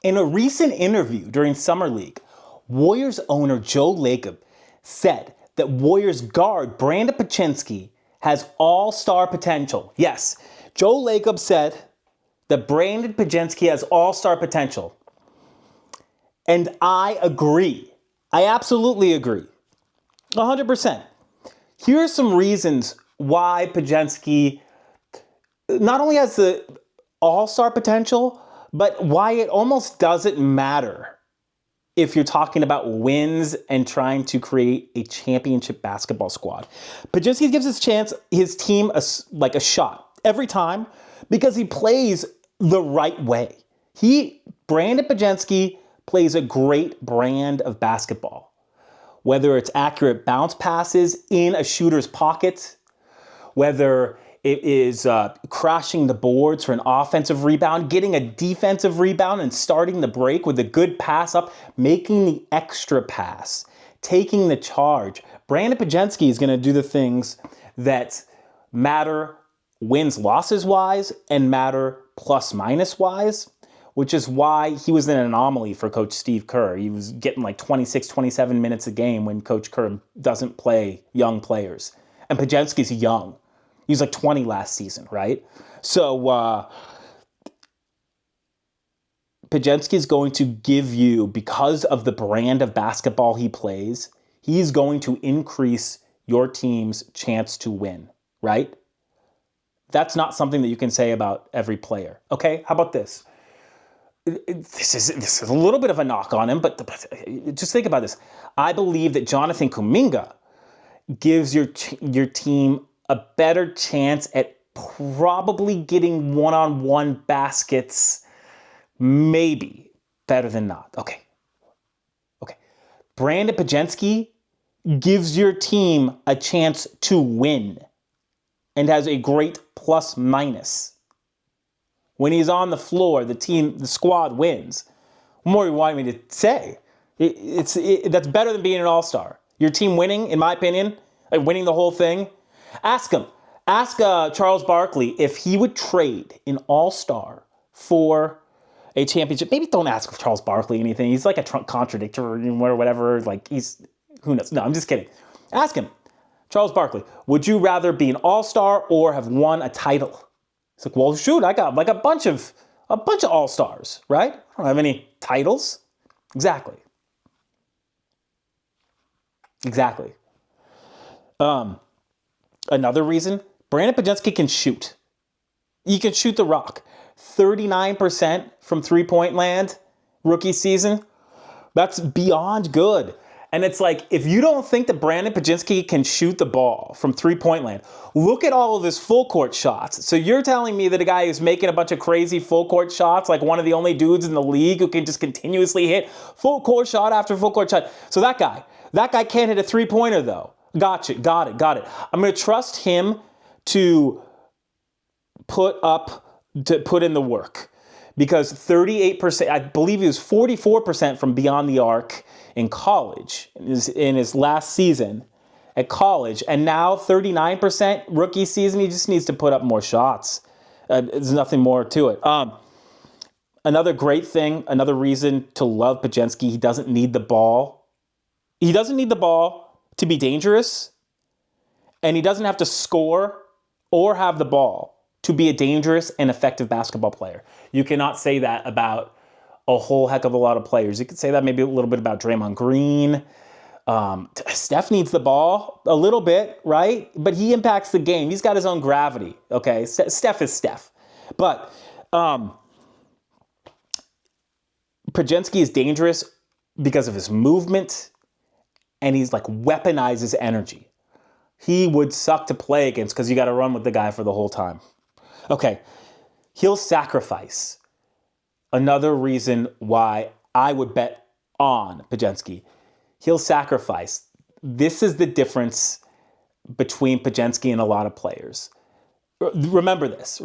In a recent interview during Summer League, Warriors owner Joe Lacob said that Warriors guard Brandin Podziemski has all-star potential. Yes, Joe Lacob said that Brandin Podziemski has all-star potential. And I agree. I absolutely agree. 100%. Here are some reasons why Podziemski not only has the all-star potential, but why it almost doesn't matter if you're talking about wins and trying to create a championship basketball squad. Podziemski gives his team a shot every time because he plays the right way. Brandin Podziemski plays a great brand of basketball. Whether it's accurate bounce passes in a shooter's pocket, whether it is crashing the boards for an offensive rebound, getting a defensive rebound and starting the break with a good pass up, making the extra pass, taking the charge. Brandin Podziemski is going to do the things that matter wins-losses wise and matter plus-minus wise, which is why he was an anomaly for Coach Steve Kerr. He was getting like 26, 27 minutes a game when Coach Kerr doesn't play young players. And Podziemski's young. He was like 20 last season, right? So Podziemski is going to give you, because of the brand of basketball he plays, he's going to increase your team's chance to win, right? That's not something that you can say about every player. Okay, how about this? This is a little bit of a knock on him, but just think about this. I believe that Jonathan Kuminga gives your team a better chance at probably getting one-on-one baskets, maybe better than not. Okay. Brandin Podziemski gives your team a chance to win and has a great plus-minus. When he's on the floor, the squad wins. What more do you want me to say? That's better than being an all-star. Your team winning, in my opinion, like winning the whole thing. Ask Charles Barkley if he would trade an all-star for a championship. Maybe don't ask Charles Barkley anything. He's like a contradictor or whatever. Who knows? No, I'm just kidding. Ask him, Charles Barkley, would you rather be an all-star or have won a title? He's like, well, shoot, I got like a bunch of all-stars, right? I don't have any titles. Exactly. Another reason, Brandin Podziemski can shoot. He can shoot the rock. 39% from three-point land, rookie season. That's beyond good. And it's like, if you don't think that Brandin Podziemski can shoot the ball from three-point land, look at all of his full-court shots. So you're telling me that a guy who's making a bunch of crazy full-court shots, like one of the only dudes in the league who can just continuously hit full-court shot after full-court shot. So that guy can't hit a three-pointer, though. Got it. I'm going to trust him to put in the work, because 38%, I believe he was 44% from beyond the arc in college, in his last season at college, and now 39% rookie season. He just needs to put up more shots. There's nothing more to it. Another great thing, another reason to love Podziemski, he doesn't need the ball. He doesn't need the ball to be dangerous, and he doesn't have to score or have the ball to be a dangerous and effective basketball player. You cannot say that about a whole heck of a lot of players. You could say that maybe a little bit about Draymond Green. Steph needs the ball a little bit, right? But he impacts the game. He's got his own gravity, okay? Steph is Steph. But Podziemski is dangerous because of his movement, and he's like weaponizes energy. He would suck to play against because you got to run with the guy for the whole time. Okay, he'll sacrifice. Another reason why I would bet on Podziemski. He'll sacrifice. This is the difference between Podziemski and a lot of players. Remember this.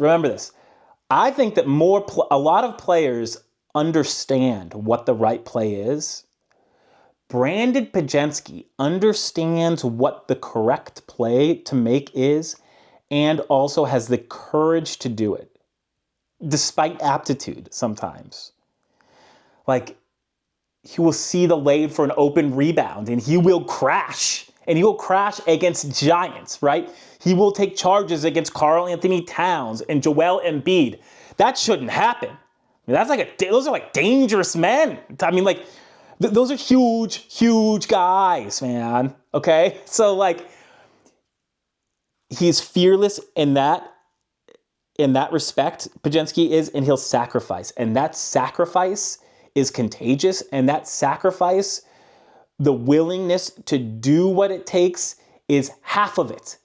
I think that a lot of players understand what the right play is. Brandin Podziemski understands what the correct play to make is, and also has the courage to do it, despite aptitude sometimes. like, he will see the lane for an open rebound and he will crash. And he will crash against giants, right? He will take charges against Karl Anthony Towns and Joel Embiid. That shouldn't happen. I mean, those are like dangerous men. I mean, like, those are huge, huge guys, man. Okay? So, like, he's fearless in that respect, Podziemski is, and he'll sacrifice. And that sacrifice is contagious. And that sacrifice, the willingness to do what it takes, is half of it.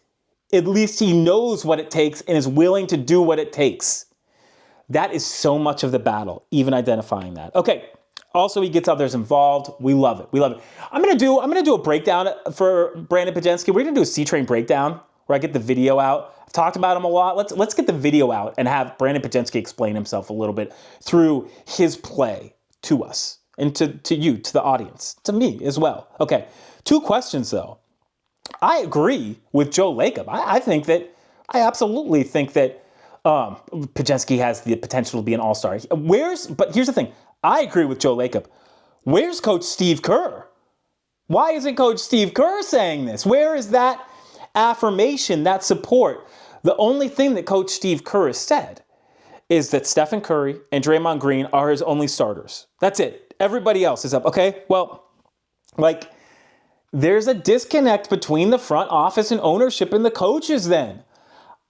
At least he knows what it takes and is willing to do what it takes. That is so much of the battle, even identifying that. Okay. Also, he gets others involved. We love it. We love it. I'm gonna do a breakdown for Brandin Podziemski. We're gonna do a C-Train breakdown where I get the video out. I've talked about him a lot. Let's get the video out and have Brandin Podziemski explain himself a little bit through his play to us and to you, to the audience, to me as well. Okay, 2 questions though. I agree with Joe Lacob. I absolutely think that Podziemski has the potential to be an all-star. But here's the thing. I agree with Joe Lacob. Where's Coach Steve Kerr? Why isn't Coach Steve Kerr saying this? Where is that affirmation, that support? The only thing that Coach Steve Kerr has said is that Stephen Curry and Draymond Green are his only starters. That's it. Everybody else is up. Okay, well, like, there's a disconnect between the front office and ownership and the coaches then.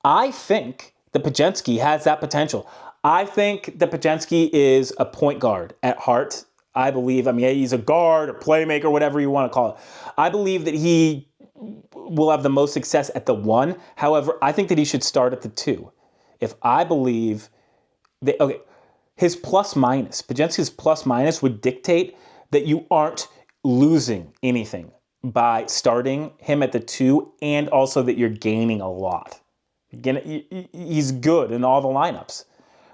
I think that Podziemski has that potential. I think that Podziemski is a point guard at heart. I believe, he's a guard, a playmaker, whatever you want to call it. I believe that he will have the most success at the 1. However, I think that he should start at the 2. If I believe that, his plus minus, Podziemski's plus minus would dictate that you aren't losing anything by starting him at the 2, and also that you're gaining a lot. Again, he's good in all the lineups.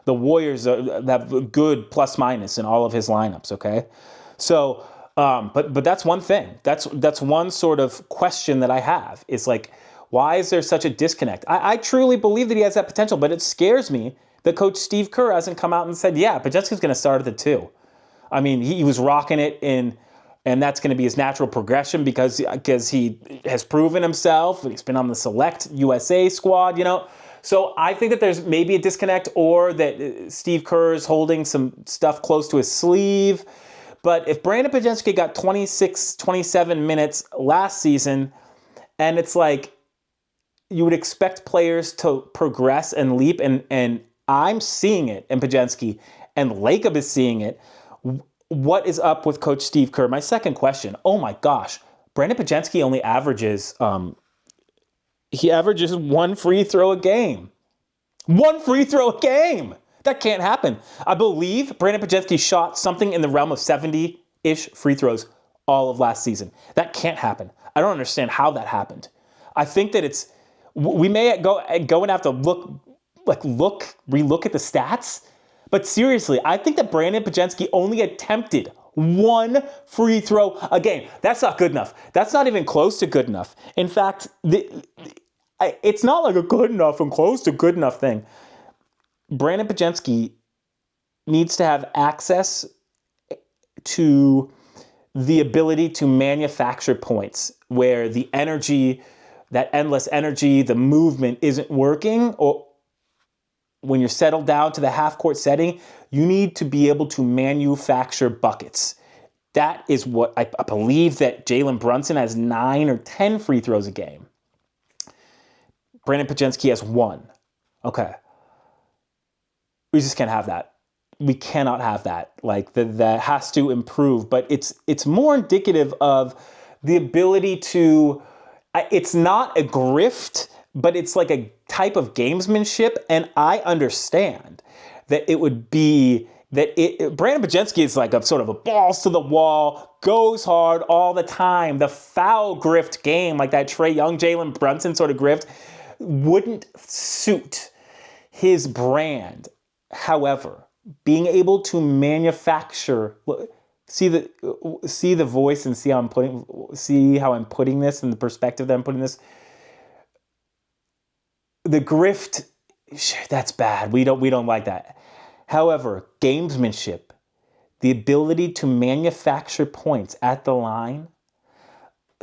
The Warriors have a good plus minus in all of his lineups, okay? So, but that's one thing. That's one sort of question that I have. Is like, why is there such a disconnect? I truly believe that he has that potential, but it scares me that Coach Steve Kerr hasn't come out and said, yeah, Podziemski's going to start at the 2. I mean, he was rocking it and that's going to be his natural progression because he has proven himself. He's been on the select USA squad, So I think that there's maybe a disconnect, or that Steve Kerr is holding some stuff close to his sleeve. But if Brandin Podziemski got 26, 27 minutes last season, and it's like you would expect players to progress and leap, and I'm seeing it in Podziemski, and Lacob is seeing it. What is up with Coach Steve Kerr? My second question, oh my gosh, Brandin Podziemski only averages, he averages 1 free throw a game. 1 free throw a game. That can't happen. I believe Brandin Podziemski shot something in the realm of 70-ish free throws all of last season. That can't happen. I don't understand how that happened. I think that we may go and have to relook at the stats. But seriously, I think that Brandin Podziemski only attempted 1 free throw a game. That's not good enough. That's not even close to good enough. In fact, it's not like a good enough and close to good enough thing. Brandin Podziemski needs to have access to the ability to manufacture points where the energy, that endless energy, the movement isn't working, or when you're settled down to the half-court setting, you need to be able to manufacture buckets. That is what I believe that Jalen Brunson has 9 or 10 free throws a game. Brandin Podziemski has 1. Okay. We just can't have that. We cannot have that. Like, that has to improve. But it's more indicative of the ability to, it's not a grift, but it's like a type of gamesmanship, and I understand that it would be that Brandin Podziemski is like a sort of a balls to the wall, goes hard all the time. The foul grift game, like that Trae Young, Jalen Brunson sort of grift, wouldn't suit his brand. However, being able to manufacture, see the voice and see how I'm putting this and the perspective that I'm putting this. The grift, that's bad. We don't like that. However, gamesmanship, the ability to manufacture points at the line,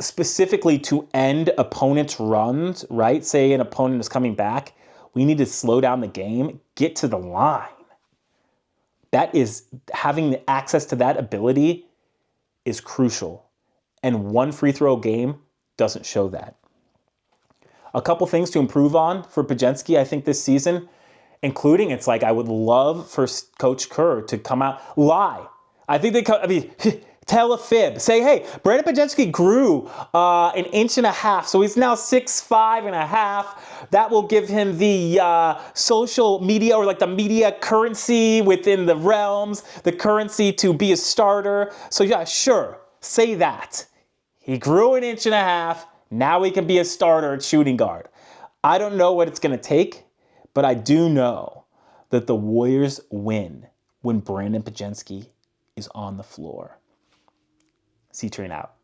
specifically to end opponents' runs, right? Say an opponent is coming back, we need to slow down the game, get to the line. That is, having the access to that ability is crucial. And one free throw game doesn't show that. A couple things to improve on for Podziemski, I think, this season, including it's like I would love for Coach Kerr to come out, lie. I think tell a fib. Say, hey, Brandin Podziemski grew an inch and a half, so he's now 6'5.5". That will give him the social media, or like the media currency within the realms, the currency to be a starter. So yeah, sure, say that. He grew an inch and a half. Now he can be a starter at shooting guard. I don't know what it's going to take, but I do know that the Warriors win when Brandin Podziemski is on the floor. C-Train out.